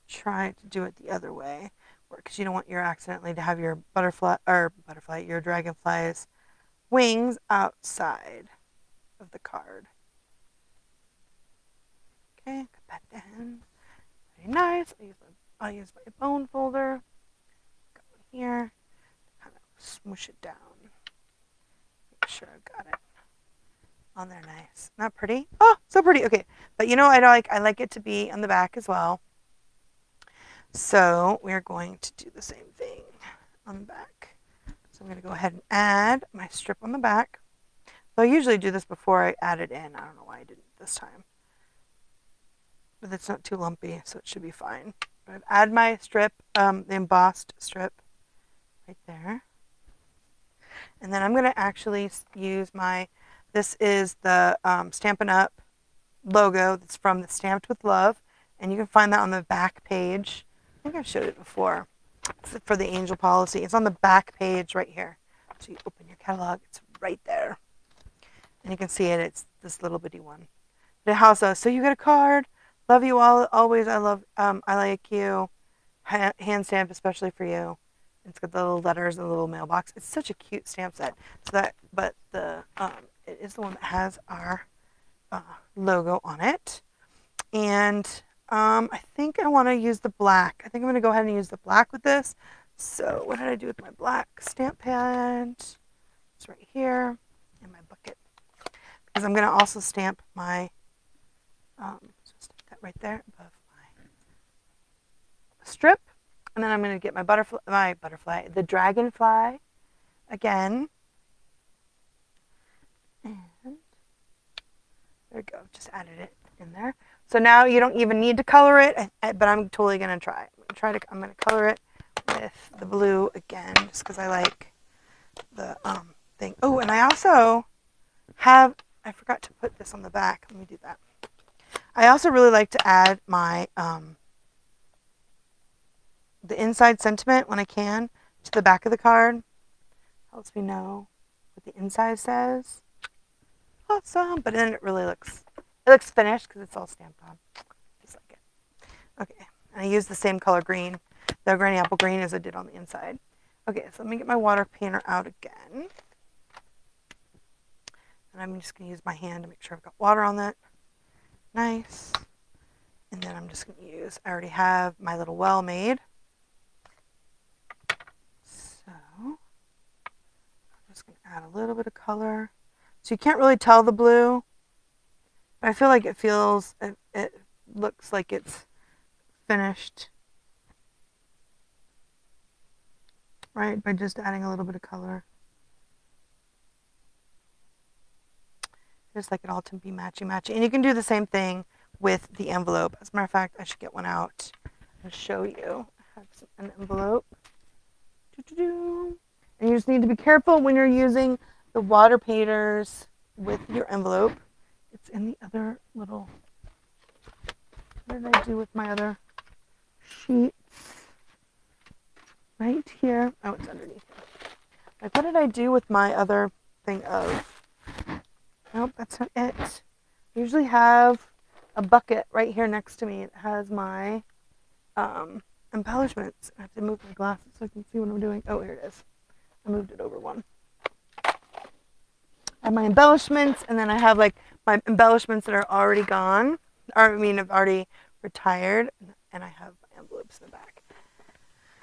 try to do it the other way, because you don't want accidentally to have your your dragonfly's wings outside of the card. Okay, put that down. Very nice. I'll use my bone folder. Go in here, kind of smoosh it down. Make sure I've got it on there. Nice. Not pretty? Oh, so pretty. Okay, but I like it to be on the back as well. So we're going to do the same thing on the back. So I'm going to go ahead and add my strip on the back. So I usually do this before I add it in. I don't know why I didn't this time. But it's not too lumpy, so it should be fine. I'd add my strip, the embossed strip, right there. And then I'm going to actually use this is the Stampin' Up! Logo that's from the Stamped with Love. And you can find that on the back page. I think I've showed it before. It's for the angel policy. It's on the back page right here. So you open your catalog, it's right there. And you can see it, it's this little bitty one. But also, so you get a card. Love you all, always. I like you. Hand stamp, especially for you. It's got the little letters and the little mailbox. It's such a cute stamp set. But it is the one that has our logo on it. And I think I want to use the black. I think I'm going to go ahead and use the black with this. So what did I do with my black stamp pad? It's right here in my bucket. Because I'm going to also stamp my right there above my strip, and then I'm going to get my the dragonfly again, and there we go. Just added it in there. So now you don't even need to color it, but I'm totally going to try. I'm going to color it with the blue again, just because I like the thing. Oh, and I also I forgot to put this on the back. Let me do that. I also really like to add my the inside sentiment when I can to the back of the card. Helps me know what the inside says. Awesome, but then it looks finished because it's all stamped on. Just like it. Okay, and I use the same color green, the granny apple green, as I did on the inside. Okay, so let me get my water painter out again. And I'm just going to use my hand to make sure I've got water on that. Nice. And then I'm just going to I already have my little well made. So I'm just going to add a little bit of color. So you can't really tell the blue, but I feel like it looks like it's finished, right? By just adding a little bit of color. Just like it all to be matchy-matchy. And you can do the same thing with the envelope. As a matter of fact, I should get one out and show you. I have an envelope. And you just need to be careful when you're using the water painters with your envelope. It's in the other little, what did I do with my other sheets? Right here. Oh, it's underneath. Like, what did I do with my other thing of? Nope, that's not it. I usually have a bucket right here next to me. It has my embellishments. I have to move my glasses so I can see what I'm doing. Oh, here it is. I moved it over one. I have my embellishments, and then I have like my embellishments that are already gone, or I mean, have already retired, and I have my envelopes in the back.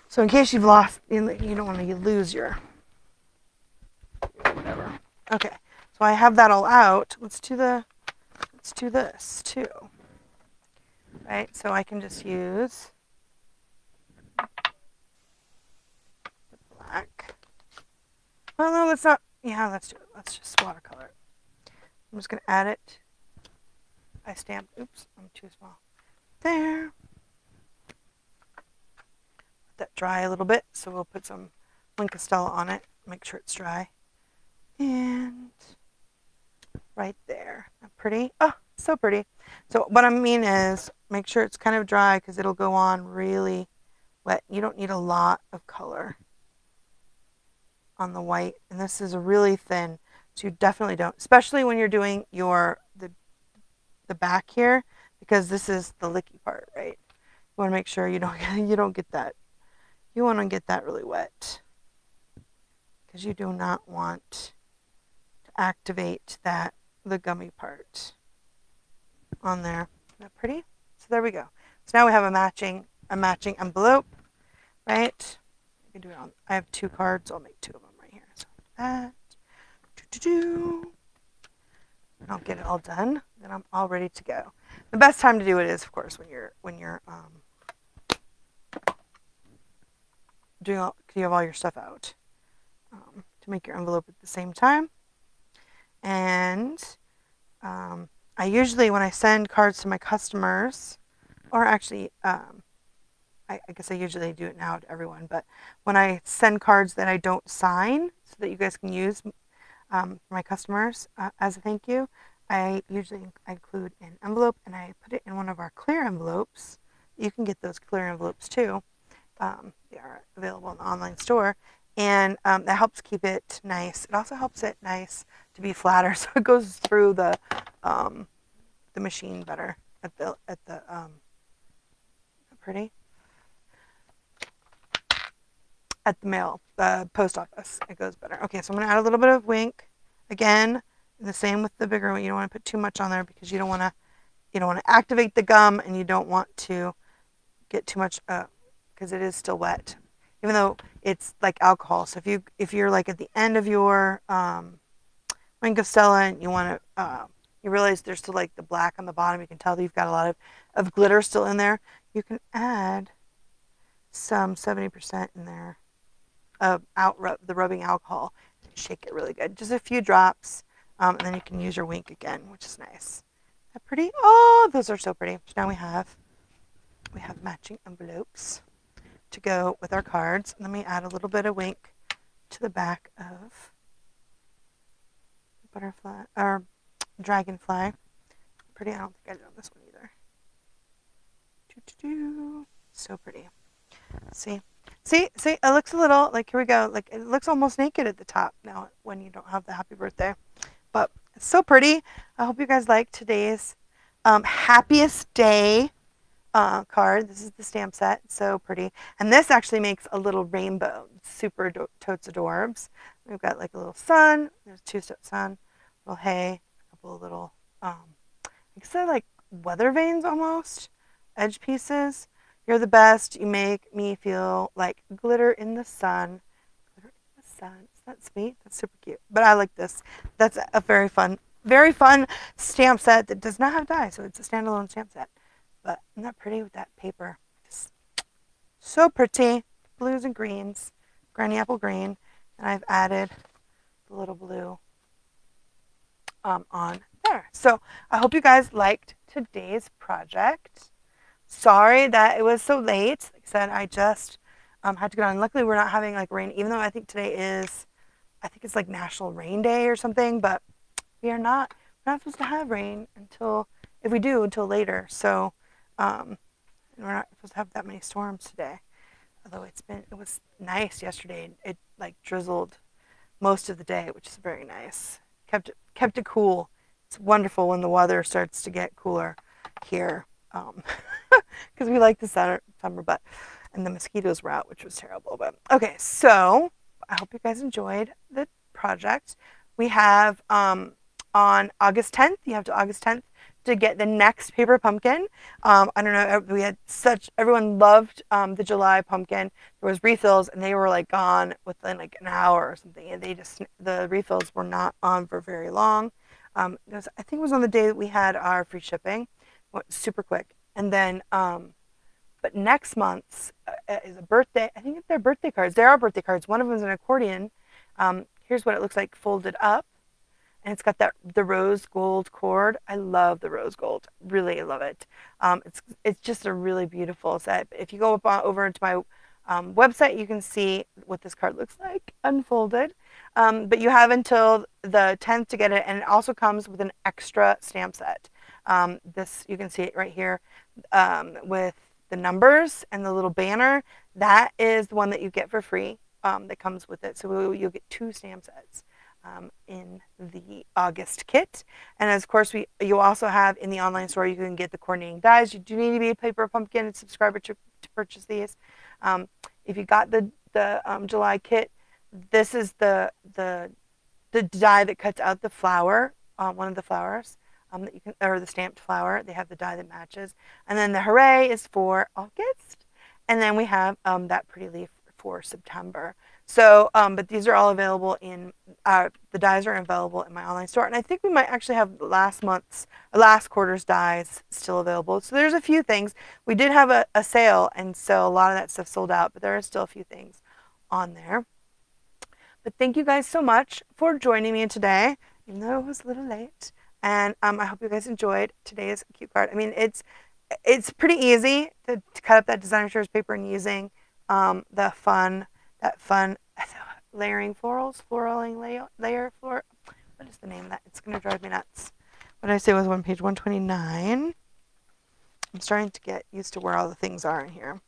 So in case you've lost, you don't want to lose your whatever. Okay, so I have that all out. Let's do this too. Right, so I can just use the black. Well, no, let's not. Yeah, let's do it. Let's just watercolor it. I'm just going to add it. I stamped. Oops, I'm too small. There. Let that dry a little bit. So we'll put some Castella on it. Make sure it's dry. And right there. Pretty. Oh, so pretty. So what I mean is make sure it's kind of dry because it'll go on really wet. You don't need a lot of color on the white, and this is really thin, so you definitely don't, especially when you're doing the back here, because this is the licky part, right? You want to make sure you don't get that. You want to get that really wet because you do not want to activate the gummy part on there. Isn't that pretty? So there we go. So now we have a matching envelope, right? I can do it on. I have 2 cards. I'll make 2 of them right here. So that. And I'll get it all done. Then I'm all ready to go. The best time to do it is, of course, when you're doing all. You have all your stuff out to make your envelope at the same time. And I usually, when I send cards to my customers, or actually, I guess I usually do it now to everyone, but when I send cards that I don't sign so that you guys can use for my customers as a thank you, I usually include an envelope and I put it in one of our clear envelopes. You can get those clear envelopes too. They are available in the online store, and that helps keep it nice. It also helps it nice to be flatter, so it goes through the machine better at the pretty. At the post office, it goes better. Okay, so I'm going to add a little bit of ink. Again, the same with the bigger one. You don't want to put too much on there because you don't want to activate the gum, and you don't want to get too much because it is still wet, even though it's like alcohol. So if you're like at the end of your wine Castella and you want to you realize there's still like the black on the bottom, you can tell that you've got a lot of glitter still in there. You can add some 70% in there. The rubbing alcohol, and shake it really good. Just a few drops, and then you can use your wink again, which is nice. Is that pretty? Oh, those are so pretty. So now we have matching envelopes to go with our cards. Let me add a little bit of wink to the back of the butterfly or dragonfly. Pretty. I don't think I did on this one either. So pretty. See, it looks a little like, here we go, like it looks almost naked at the top now when you don't have the happy birthday, but it's so pretty. I hope you guys like today's happiest day card. This is the stamp set. It's so pretty, and this actually makes a little rainbow. Super totes adorbs. We've got like a little sun. There's 2-step sun, little hay, a couple of little I guess they're like weather vanes almost, edge pieces. You're the best. You make me feel like glitter in the sun. Glitter in the sun. Isn't that sweet? That's super cute. But I like this. That's a very fun stamp set that does not have die, so it's a standalone stamp set. But isn't that pretty with that paper? Just so pretty. Blues and greens. Granny apple green. And I've added the little blue on there. So I hope you guys liked today's project. Sorry that it was so late. Like I said, I just had to get on. Luckily, we're not having like rain, even though I think today is, I think it's like National Rain Day or something, but we're not supposed to have rain until, if we do, until later. So we're not supposed to have that many storms today. Although it was nice yesterday. It like drizzled most of the day, which is very nice. Kept it cool. It's wonderful when the weather starts to get cooler here, because we like the summer, but and the mosquitoes were out, which was terrible. But okay, so I hope you guys enjoyed the project. We have on August 10th. You have to August 10th to get the next paper pumpkin. I don't know, everyone loved the July pumpkin. There was refills and they were like gone within like an hour or something, and the refills were not on for very long. I think it was on the day that we had our free shipping. Went super quick. And then but next month's is a birthday. I think they're birthday cards. There are birthday cards. One of them is an accordion. Here's what it looks like folded up. And it's got the rose gold cord. I love the rose gold. Really love it. It's just a really beautiful set. If you go over into my website, you can see what this card looks like unfolded. But you have until the 10th to get it, and it also comes with an extra stamp set. This, you can see it right here with the numbers and the little banner. That is the one that you get for free that comes with it. So you'll get 2 stamp sets in the August kit. And of course, you also have in the online store, you can get the coordinating dies. You do need to be a paper pumpkin subscriber to purchase these. If you got the July kit, this is the die that cuts out the flower, one of the flowers that you can, or the stamped flower. They have the die that matches. And then the hooray is for August. And then we have that pretty leaf for September. So, but these are all available in, the dies are available in my online store. And I think we might actually have last quarter's dies still available. So there's a few things. We did have a sale, and so a lot of that stuff sold out, but there are still a few things on there. But thank you guys so much for joining me today, even though it was a little late. And I hope you guys enjoyed today's cute card. I mean, it's pretty easy to cut up that designer series paper and using that fun layering florals, what is the name of that? It's going to drive me nuts. What did I say was on page 129? I'm starting to get used to where all the things are in here.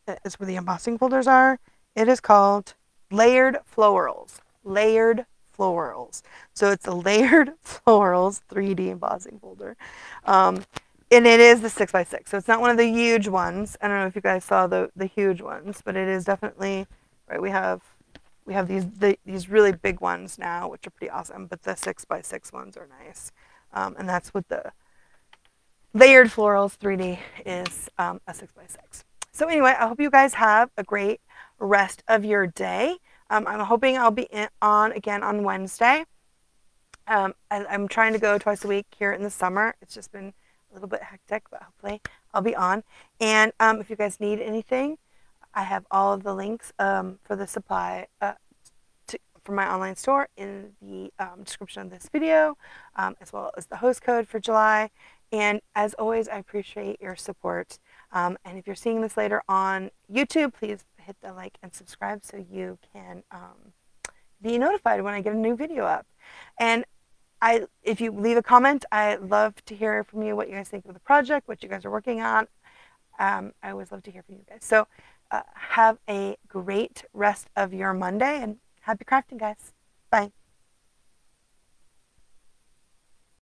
That is where the embossing folders are. It is called Layered Florals. Layered Florals. So it's a Layered Florals 3D embossing folder. And it is the 6x6, so it's not one of the huge ones. I don't know if you guys saw the huge ones, but it is definitely, right, we have these really big ones now, which are pretty awesome, but the 6x6 ones are nice. And that's what the Layered Florals 3D is, a 6x6. So anyway, I hope you guys have a great rest of your day. I'm hoping I'll be on again on Wednesday. I'm trying to go twice a week here in the summer. It's just been a little bit hectic, but hopefully I'll be on. And if you guys need anything, I have all of the links for the supply for my online store in the description of this video, as well as the host code for July. And as always, I appreciate your support. And if you're seeing this later on YouTube, please hit the like and subscribe so you can be notified when I get a new video up. And if you leave a comment, I love to hear from you what you guys think of the project, what you guys are working on. I always love to hear from you guys. So have a great rest of your Monday, and happy crafting, guys. Bye.